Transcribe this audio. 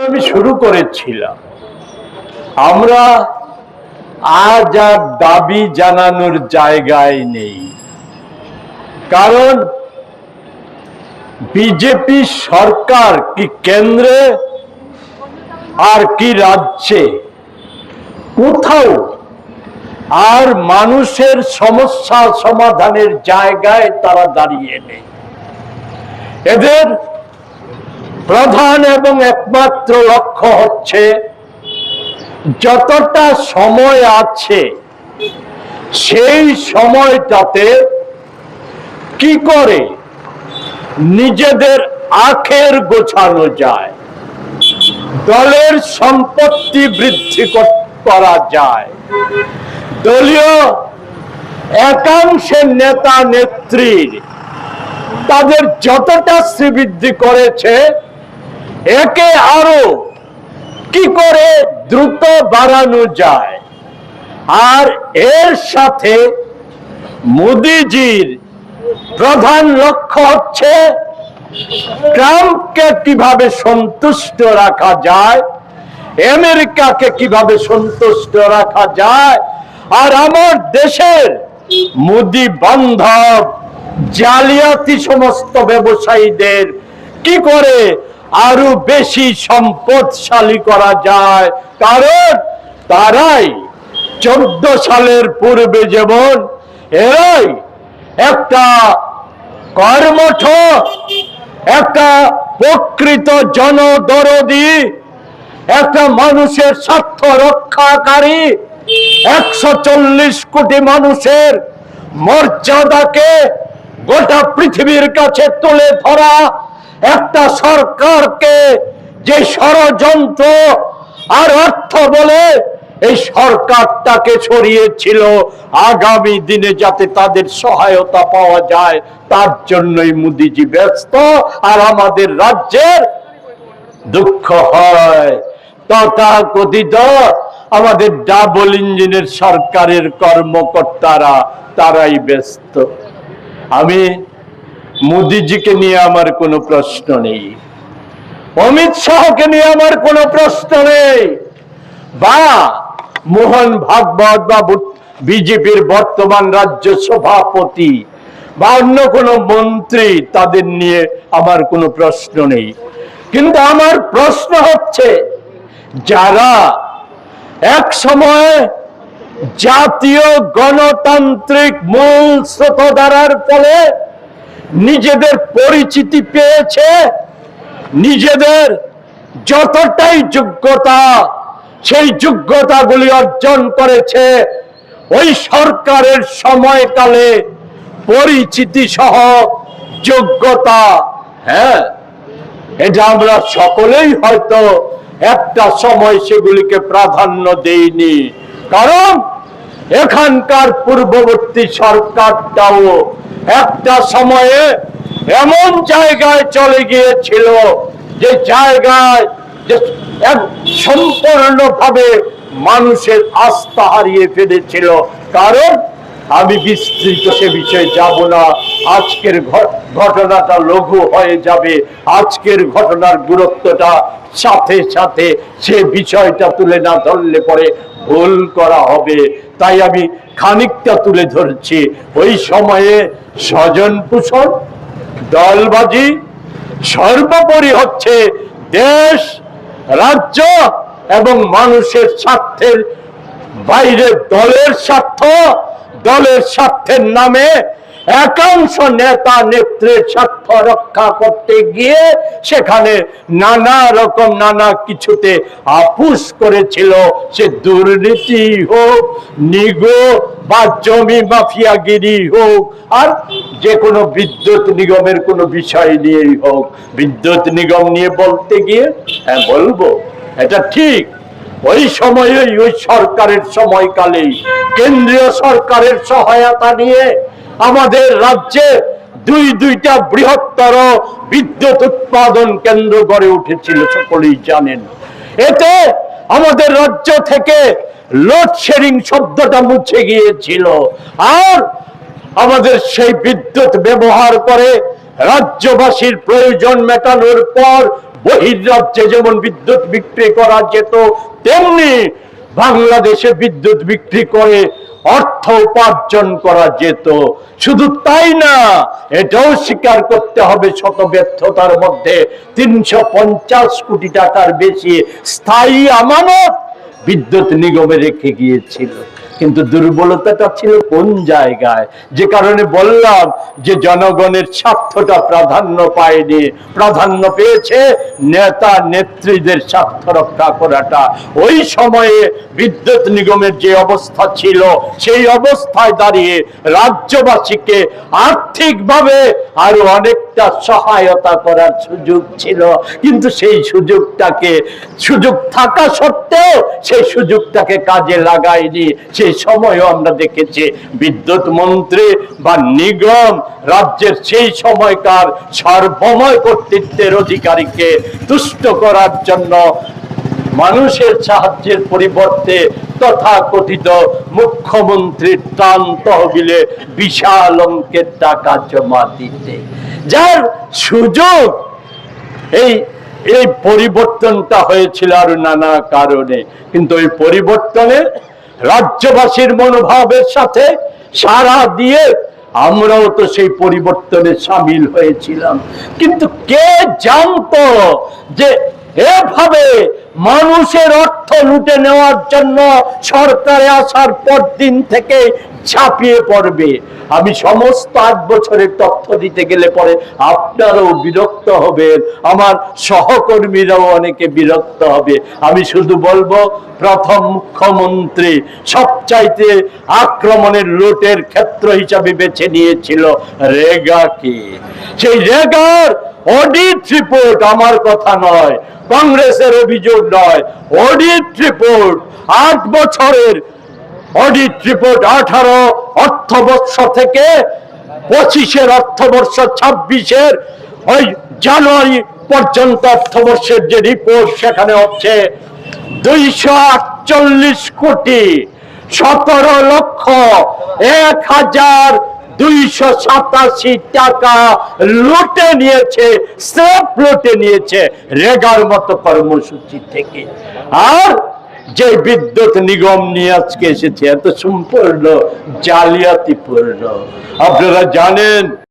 আমি শুরু করেছিলাম, আমরা আজ আর দাবি জানানোর জায়গায় নেই। কারণ বিজেপি সরকার কি কেন্দ্রে আর কি রাজ্যে, কোথাও আর মানুষের সমস্যা সমাধানের জায়গায় তারা দাঁড়িয়ে নেই। এদের প্রধান এবং একমাত্র লক্ষ্য হচ্ছে যতটা সময় আছে সেই সময়টাতে কি করে নিজেদের আখের গোছানো যায়, দলের সম্পত্তি বৃদ্ধি করা যায়, দলীয় একাংশের নেতা নেত্রীর তাদের যতটা শ্রীবৃদ্ধি করেছে একে আরো কি করে দ্রুত বাড়ানো যায়। আর এর সাথে মোদিজির প্রধান লক্ষ্য হচ্ছে ট্রাম্পকে কিভাবে সন্তুষ্ট রাখা যায়, আমেরিকাকে কিভাবে সন্তুষ্ট রাখা যায়, আর আমার দেশের মোদি বান্ধব জালিয়াতি সমস্ত ব্যবসায়ীদের কি করে আরো বেশি সম্পদশালী করা যায়। কারণ তারাই 14 সালের পূর্বে যেমন এরাই একটা কর্মঠ, একটা প্রকৃত জনদরদি, একটা মানুষের স্বার্থ রক্ষাকারী, 140 কোটি মানুষের মর্যাদাকে গোটা পৃথিবীর কাছে তুলে ধরা একটা সরকারকে যে ষড়যন্ত্র আর অর্থ বলে এই সরকারটাকে সরিয়েছিল আগামী দিনে যাতে তাদের সহায়তা পাওয়া যায়, তার জন্যই মোদিজি ব্যস্ত। আর আমাদের রাজ্যের দুঃখ হয় তথাকথিত আমাদের ডাবল ইঞ্জিনের সরকারের কর্মকর্তারা তারাই ব্যস্ত। আমি মোদিজিকে নিয়ে আমার কোনো প্রশ্ন নেই, অমিত শাহকে নিয়ে আমার কোনো প্রশ্ন নেই, বা মোহন ভাগবত বা বিজেপির বর্তমান রাজ্য সভাপতি বা অন্য কোনো মন্ত্রী, তাদের নিয়ে আমার কোনো প্রশ্ন নেই। কিন্তু আমার প্রশ্ন হচ্ছে যারা এক সময় জাতীয় গণতান্ত্রিক মূল স্রোতধারার ফলে নিজেদের পরিচিতি পেয়েছে, নিজেদের যতটাই যোগ্যতা সেই যোগ্যতাগুলি অর্জন করেছে, ওই সরকারের সময়কালে পরিচিতি সহ যোগ্যতা, হ্যাঁ, এটা আমরা সকলেই হয়তো একটা সময় সেগুলিকে প্রাধান্য দেইনি। কারণ এখানকার পূর্ববর্তী সরকারটাও একটা সময়ে এমন জায়গায় চলে গিয়েছিল যে জায়গায় সম্পূর্ণভাবে মানুষের আস্থা হারিয়ে ফেলেছিল। কারণ আমি বিস্তৃত সে বিষয়ে যাব না, আজকের ঘটনাটা লঘু হয়ে যাবে, আজকের ঘটনার গুরুত্বটা সাথে সাথে সে বিষয়টা তুলে না ধরলে পরে ভুল করা হবে। তাই আমি খানিকটা তুলে ধরছি। ওই সময়ে স্বজন পোষণ, দলবাজি, সর্বোপরি হচ্ছে দেশ, রাজ্য এবং মানুষের স্বার্থের বাইরে দলের স্বার্থ, দলের স্বার্থের নামে একাংশ নেতা নেত্রীর স্বার্থ রক্ষা করতে গিয়ে সেখানে নানা রকম নানা কিছুতে আপোষ করেছিল। সে দুর্নীতি হোক, নিগো বা জমি মাফিয়াগিরি হোক, আর যে কোনো বিদ্যুৎ নিগমের কোনো বিষয় নিয়েই হোক। বিদ্যুৎ নিগম নিয়ে বলতে গিয়ে হ্যাঁ বলবো, এটা ঠিক, ওই সময়ে ওই সরকারের সময়কালেই কেন্দ্রীয় সরকারের সহায়তা নিয়ে আমাদের রাজ্যে দুইটা বৃহত্তর বিদ্যুৎ উৎপাদন কেন্দ্র গড়ে উঠেছিল, সকলেই জানেন। এতে আমাদের রাজ্য থেকে লোডশেডিং শব্দটা মুছে গিয়েছিল। আর আমাদের সেই বিদ্যুৎ ব্যবহার করে রাজ্যবাসীর প্রয়োজন মেটানোর পর বহির্রাজ্যে যেমন বিদ্যুৎ বিক্রি করা যেত, তেমনি বাংলাদেশে বিদ্যুৎ বিক্রি করে অর্থ উপার্জন করা যেত। শুধু তাই না, এটাও স্বীকার করতে হবে শত ব্যর্থতার মধ্যে 350 কোটি টাকার বেশি স্থায়ী আমানত বিদ্যুৎ নিগমে রেখে গিয়েছিল। কিন্তু দুর্বলতাটা ছিল কোন জায়গায়? যে কারণে বললাম যে জনগণের স্বার্থটা প্রাধান্য পায়নি, প্রাধান্য পেয়েছে নেতা নেত্রীদের স্বার্থ রক্ষা করাটা। ওই সময়ে বিদ্যুৎ নিগমের যে অবস্থা ছিল, সেই অবস্থায় দাঁড়িয়ে রাজ্যবাসীকে আর্থিকভাবে আরো অনেকটা সহায়তা করার সুযোগ ছিল, কিন্তু সেই সুযোগ থাকা সত্ত্বেও সেই সুযোগটাকে কাজে লাগায়নি। সেই সময়ও আমরা দেখেছি বিদ্যুৎ মন্ত্রী বা নিগম রাজ্যের সেই সময়কার সার্বময় কর্তৃত্বের অধিকারীকে তুষ্ট করার জন্য মানুষের সাহায্যের পরিবর্তে তথাকথিত মুখ্যমন্ত্রীর ত্রাণ তহবিলে বিশাল অঙ্কের টাকা জমা দিতে, যার সুযোগ এই পরিবর্তনটা হয়েছিল আর নানা কারণে। কিন্তু এই পরিবর্তনে রাজ্যবাসীর মনোভাবের সাথে সাড়া দিয়ে আমরাও তো সেই পরিবর্তনে সামিল হয়েছিলাম। কিন্তু কে জানতো যে এভাবে মানুষের অর্থ লুটে নেওয়ার জন্য সরকারে আসার পর দিন থেকে ঝাঁপিয়ে পড়বে। আমি সমস্ত 8 বছরের তথ্য দিতে গেলে পরে আপনারাও বিরক্ত হবেন, আমার সহকর্মীরাও অনেকে বিরক্ত হবে। আমি শুধু বলবো, প্রথম মুখ্যমন্ত্রী সবচাইতে আক্রমণের লুটের ক্ষেত্র হিসাবে বেছে নিয়েছিল রেগাকে। সেই রেগার অডিট রিপোর্ট আমার কথা নয়, কংগ্রেসের অভিযোগ নয়, অডিট রিপোর্ট 8 বছরের অডিট রিপোর্ট, 18 অর্থবর্ষ থেকে 25-এর অর্থবর্ষ, 26-এর ওই জানুয়ারি পর্যন্ত অর্থবর্ষের যে রিপোর্ট, সেখানে হচ্ছে 248 কোটি 17,01,287 টাকা লুটে নিয়েছে, স্রেফ লুটে নিয়েছে রেগার মতো কর্মসূচি থেকে। আর যে বিদ্যুৎ নিগম নিয়ে আজকে এসেছে, এত সম্পূর্ণ জালিয়াতিপূর্ণ। আপনারা জানেন